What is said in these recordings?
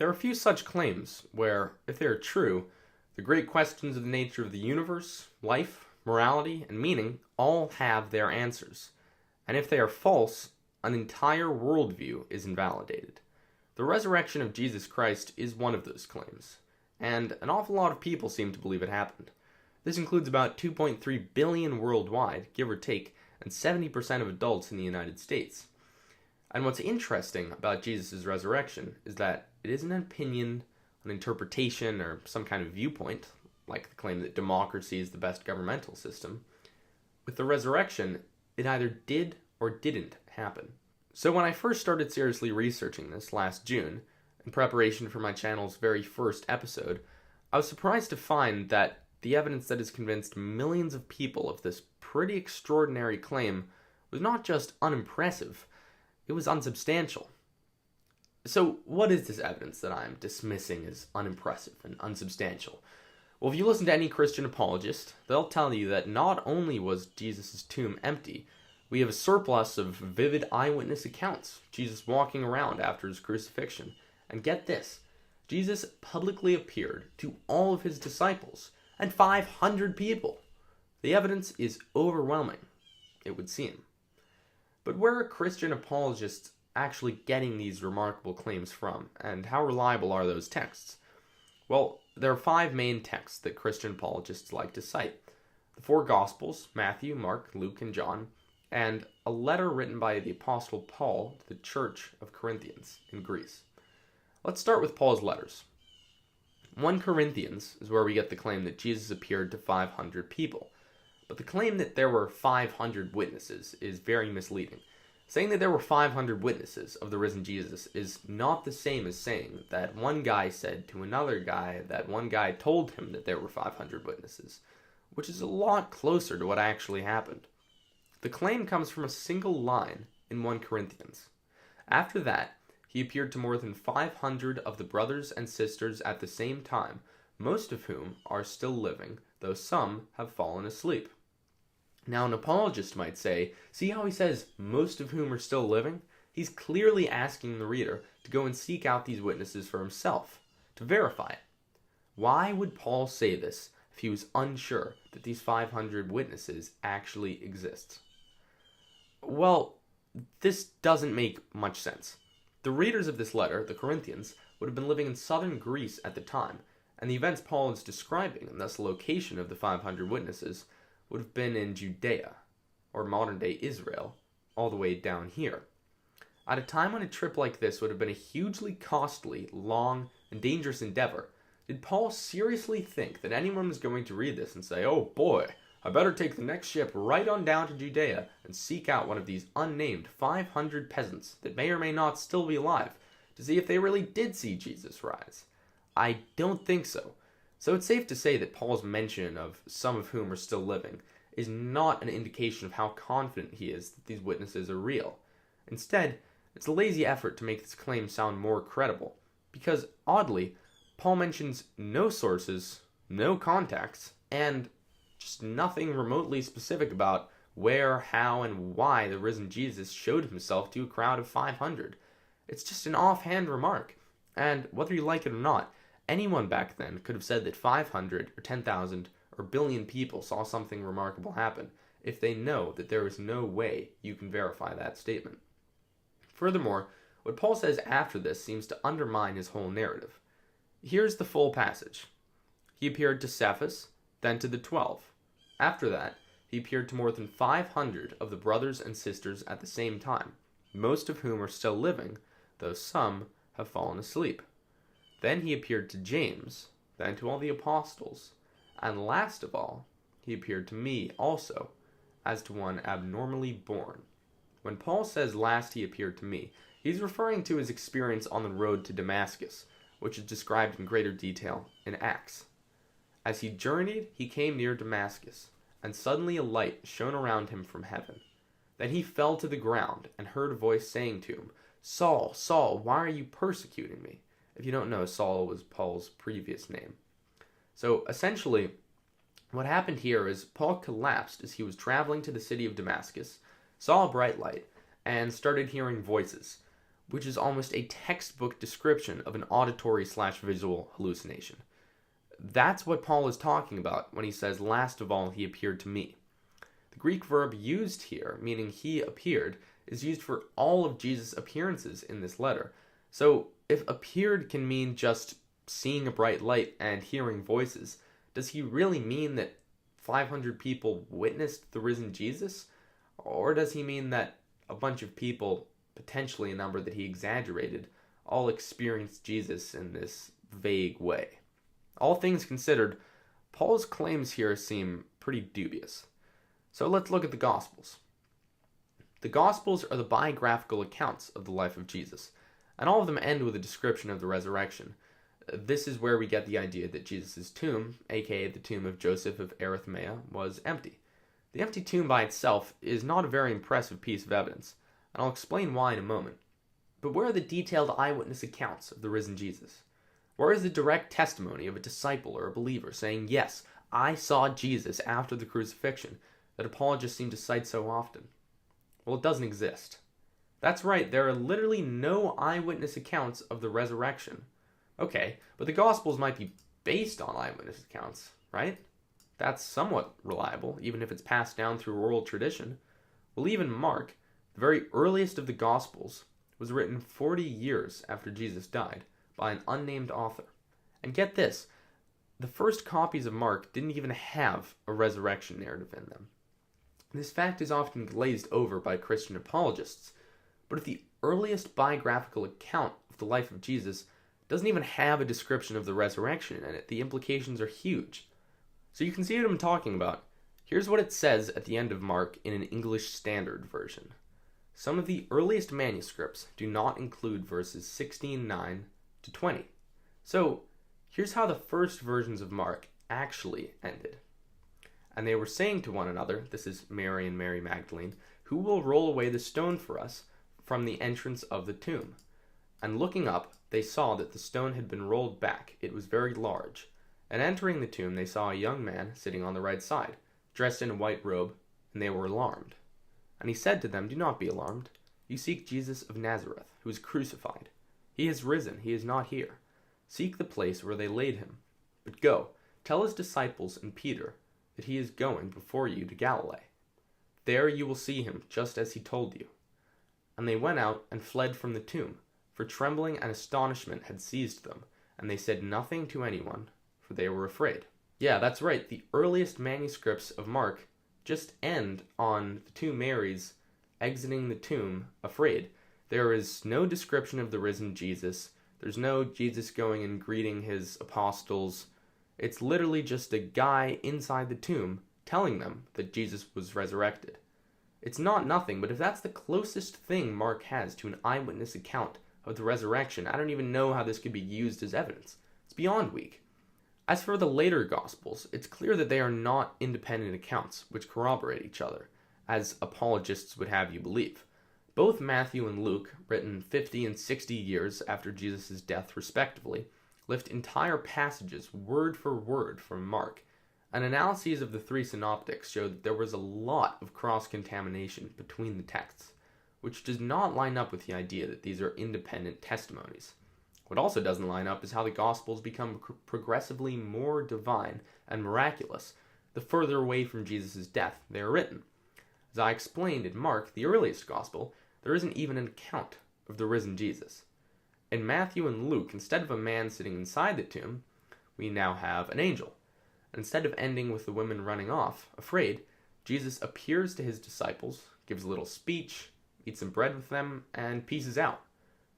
There are a few such claims where, if they are true, the great questions of the nature of the universe, life, morality, and meaning all have their answers. And if they are false, an entire worldview is invalidated. The resurrection of Jesus Christ is one of those claims, and an awful lot of people seem to believe it happened. This includes about 2.3 billion worldwide, give or take, and 70% of adults in the United States. And what's interesting about Jesus' resurrection is that it isn't an opinion, an interpretation, or some kind of viewpoint, like the claim that democracy is the best governmental system. With the resurrection, it either did or didn't happen. So when I first started seriously researching this last June, in preparation for my channel's very first episode, I was surprised to find that the evidence that has convinced millions of people of this pretty extraordinary claim was not just unimpressive, it was unsubstantial. So what is this evidence that I'm dismissing as unimpressive and unsubstantial? Well, if you listen to any Christian apologist, they'll tell you that not only was Jesus' tomb empty, we have a surplus of vivid eyewitness accounts, Jesus walking around after his crucifixion. And get this, Jesus publicly appeared to all of his disciples and 500 people. The evidence is overwhelming, it would seem. But where are Christian apologists actually getting these remarkable claims from, and how reliable are those texts? Well, there are 5 main texts that Christian apologists like to cite. The 4 Gospels, Matthew, Mark, Luke, and John, and a letter written by the Apostle Paul to the Church of Corinthians in Greece. Let's start with Paul's letters. 1 Corinthians is where we get the claim that Jesus appeared to 500 people. But the claim that there were 500 witnesses is very misleading. Saying that there were 500 witnesses of the risen Jesus is not the same as saying that one guy said to another guy that one guy told him that there were 500 witnesses, which is a lot closer to what actually happened. The claim comes from a single line in 1 Corinthians. After that, he appeared to more than 500 of the brothers and sisters at the same time, most of whom are still living, though some have fallen asleep. Now, an apologist might say, see how he says most of whom are still living? He's clearly asking the reader to go and seek out these witnesses for himself, to verify it. Why would Paul say this if he was unsure that these 500 witnesses actually exist? Well, this doesn't make much sense. The readers of this letter, the Corinthians, would have been living in southern Greece at the time, and the events Paul is describing, and thus the location of the 500 witnesses, would have been in Judea, or modern-day Israel, all the way down here. At a time when a trip like this would have been a hugely costly, long, and dangerous endeavor, did Paul seriously think that anyone was going to read this and say, oh boy, I better take the next ship right on down to Judea and seek out one of these unnamed 500 peasants that may or may not still be alive to see if they really did see Jesus rise? I don't think so. So it's safe to say that Paul's mention of some of whom are still living is not an indication of how confident he is that these witnesses are real. Instead, it's a lazy effort to make this claim sound more credible, because, oddly, Paul mentions no sources, no contacts, and just nothing remotely specific about where, how, and why the risen Jesus showed himself to a crowd of 500. It's just an offhand remark, and whether you like it or not, anyone back then could have said that 500 or 10,000 or billion people saw something remarkable happen if they know that there is no way you can verify that statement. Furthermore, what Paul says after this seems to undermine his whole narrative. Here's the full passage. He appeared to Cephas, then to the 12. After that, he appeared to more than 500 of the brothers and sisters at the same time, most of whom are still living, though some have fallen asleep. Then he appeared to James, then to all the apostles, and last of all, he appeared to me also, as to one abnormally born. When Paul says last he appeared to me, he's referring to his experience on the road to Damascus, which is described in greater detail in Acts. As he journeyed, he came near Damascus, and suddenly a light shone around him from heaven. Then he fell to the ground and heard a voice saying to him, Saul, Saul, why are you persecuting me? If you don't know, Saul was Paul's previous name. So essentially, what happened here is Paul collapsed as he was traveling to the city of Damascus, saw a bright light, and started hearing voices. which is almost a textbook description of an auditory/visual hallucination. That's what Paul is talking about when he says, "Last of all, he appeared to me." The Greek verb used here, meaning he appeared, is used for all of Jesus' appearances in this letter. So if appeared can mean just seeing a bright light and hearing voices, does he really mean that 500 people witnessed the risen Jesus? Or does he mean that a bunch of people, potentially a number that he exaggerated, all experienced Jesus in this vague way? All things considered, Paul's claims here seem pretty dubious. So let's look at the Gospels. The Gospels are the biographical accounts of the life of Jesus, and all of them end with a description of the resurrection. This is where we get the idea that Jesus' tomb, aka the tomb of Joseph of Arimathea, was empty. The empty tomb by itself is not a very impressive piece of evidence, and I'll explain why in a moment. But where are the detailed eyewitness accounts of the risen Jesus? Where is the direct testimony of a disciple or a believer saying, "Yes, I saw Jesus after the crucifixion," that apologists seem to cite so often? Well, it doesn't exist. That's right, there are literally no eyewitness accounts of the resurrection. Okay, but the Gospels might be based on eyewitness accounts, right? That's somewhat reliable, even if it's passed down through oral tradition. Well, even Mark, the very earliest of the Gospels, was written 40 years after Jesus died by an unnamed author. And get this, the first copies of Mark didn't even have a resurrection narrative in them. This fact is often glazed over by Christian apologists, but if the earliest biographical account of the life of Jesus doesn't even have a description of the resurrection in it, the implications are huge. So you can see what I'm talking about. Here's what it says at the end of Mark in an English Standard Version. Some of the earliest manuscripts do not include verses 16:9 to 20. So here's how the first versions of Mark actually ended. "And they were saying to one another," this is Mary and Mary Magdalene, "who will roll away the stone for us from the entrance of the tomb? And looking up, they saw that the stone had been rolled back. It was very large. And entering the tomb, they saw a young man sitting on the right side, dressed in a white robe, and they were alarmed. And he said to them, 'Do not be alarmed. You seek Jesus of Nazareth, who was crucified. He has risen. He is not here. Seek the place where they laid him. But go, tell his disciples and Peter that he is going before you to Galilee. There you will see him, just as he told you.' And they went out and fled from the tomb, for trembling and astonishment had seized them, and they said nothing to anyone, for they were afraid." Yeah, that's right. The earliest manuscripts of Mark just end on the two Marys exiting the tomb afraid. There is no description of the risen Jesus. There's no Jesus going and greeting his apostles. It's literally just a guy inside the tomb telling them that Jesus was resurrected. It's not nothing, but if that's the closest thing Mark has to an eyewitness account of the resurrection, I don't even know how this could be used as evidence. It's beyond weak. As for the later Gospels, it's clear that they are not independent accounts which corroborate each other, as apologists would have you believe. Both Matthew and Luke, written 50 and 60 years after Jesus' death respectively, lift entire passages word for word from Mark, and analyses of the three synoptics show that there was a lot of cross-contamination between the texts, which does not line up with the idea that these are independent testimonies. What also doesn't line up is how the Gospels become progressively more divine and miraculous the further away from Jesus' death they are written. As I explained in Mark, the earliest Gospel, there isn't even an account of the risen Jesus. In Matthew and Luke, instead of a man sitting inside the tomb, we now have an angel. And instead of ending with the women running off, afraid, Jesus appears to his disciples, gives a little speech, eats some bread with them, and pieces out.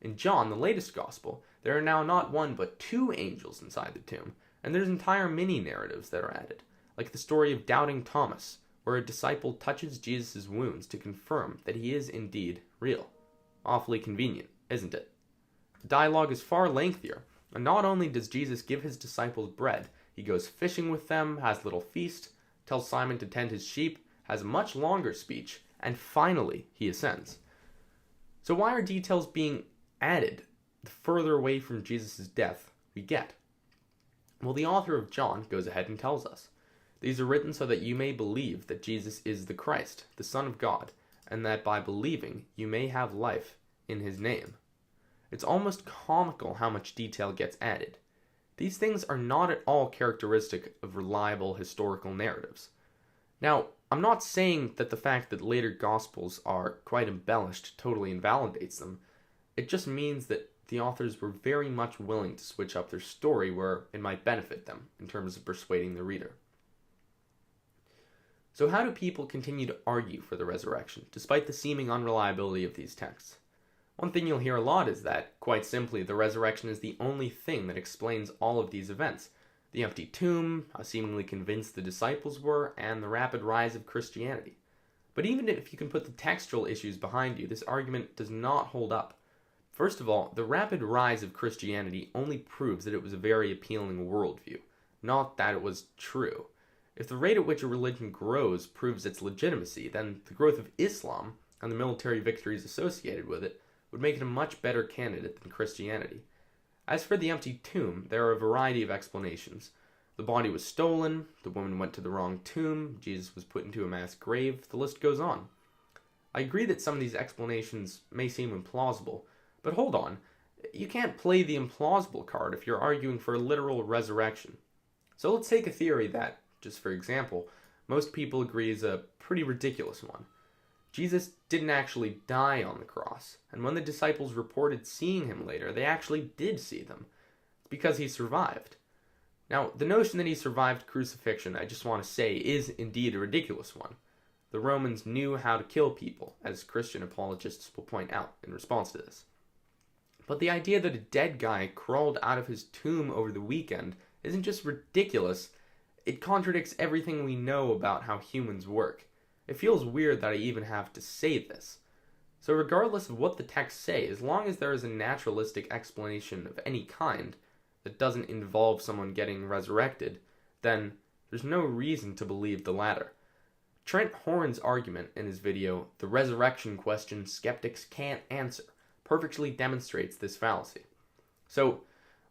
In John, the latest Gospel, there are now not one but two angels inside the tomb, and there's entire mini-narratives that are added, like the story of doubting Thomas, where a disciple touches Jesus' wounds to confirm that he is indeed real. Awfully convenient, isn't it? The dialogue is far lengthier, and not only does Jesus give his disciples bread, he goes fishing with them, has a little feast, tells Simon to tend his sheep, has a much longer speech, and finally he ascends. So why are details being added the further away from Jesus' death we get? Well, the author of John goes ahead and tells us. These are written so that you may believe that Jesus is the Christ, the Son of God, and that by believing you may have life in his name. It's almost comical how much detail gets added. These things are not at all characteristic of reliable historical narratives. Now, I'm not saying that the fact that later Gospels are quite embellished totally invalidates them. It just means that the authors were very much willing to switch up their story where it might benefit them in terms of persuading the reader. So how do people continue to argue for the resurrection, despite the seeming unreliability of these texts? One thing you'll hear a lot is that, quite simply, the resurrection is the only thing that explains all of these events. The empty tomb, how seemingly convinced the disciples were, and the rapid rise of Christianity. But even if you can put the textual issues behind you, this argument does not hold up. First of all, the rapid rise of Christianity only proves that it was a very appealing worldview, not that it was true. If the rate at which a religion grows proves its legitimacy, then the growth of Islam, and the military victories associated with it, would make it a much better candidate than Christianity. As for the empty tomb, there are a variety of explanations. The body was stolen, the woman went to the wrong tomb, Jesus was put into a mass grave, the list goes on. I agree that some of these explanations may seem implausible, but hold on, you can't play the implausible card if you're arguing for a literal resurrection. So let's take a theory that, just for example, most people agree is a pretty ridiculous one. Jesus didn't actually die on the cross, and when the disciples reported seeing him later, they actually did see them. It's because he survived. Now, the notion that he survived crucifixion, I just want to say, is indeed a ridiculous one. The Romans knew how to kill people, as Christian apologists will point out in response to this. But the idea that a dead guy crawled out of his tomb over the weekend isn't just ridiculous, it contradicts everything we know about how humans work. It feels weird that I even have to say this. So regardless of what the texts say, as long as there is a naturalistic explanation of any kind that doesn't involve someone getting resurrected, then there's no reason to believe the latter. Trent Horn's argument in his video, "The Resurrection Question Skeptics Can't Answer," perfectly demonstrates this fallacy. So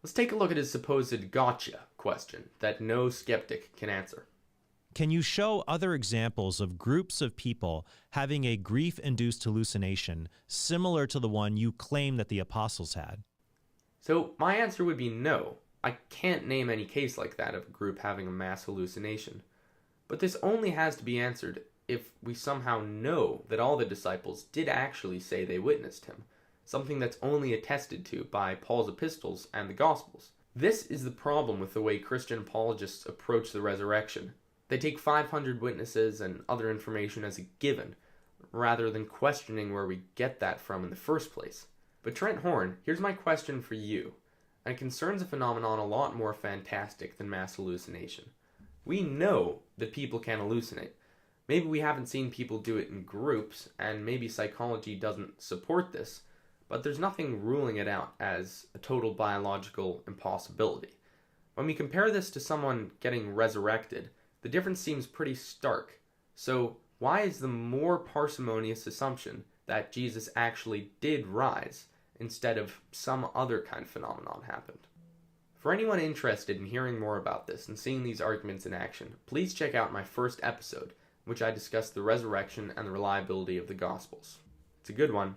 let's take a look at his supposed gotcha question that no skeptic can answer. Can you show other examples of groups of people having a grief-induced hallucination similar to the one you claim that the apostles had? So my answer would be no. I can't name any case like that of a group having a mass hallucination. But this only has to be answered if we somehow know that all the disciples did actually say they witnessed him, something that's only attested to by Paul's epistles and the Gospels. This is the problem with the way Christian apologists approach the resurrection. They take 500 witnesses and other information as a given, rather than questioning where we get that from in the first place. But Trent Horn, here's my question for you, and it concerns a phenomenon a lot more fantastic than mass hallucination. We know that people can hallucinate. Maybe we haven't seen people do it in groups, and maybe psychology doesn't support this, but there's nothing ruling it out as a total biological impossibility. When we compare this to someone getting resurrected, the difference seems pretty stark. So why is the more parsimonious assumption that Jesus actually did rise instead of some other kind of phenomenon happened? For anyone interested in hearing more about this and seeing these arguments in action, please check out my first episode, in which I discuss the resurrection and the reliability of the Gospels. It's a good one.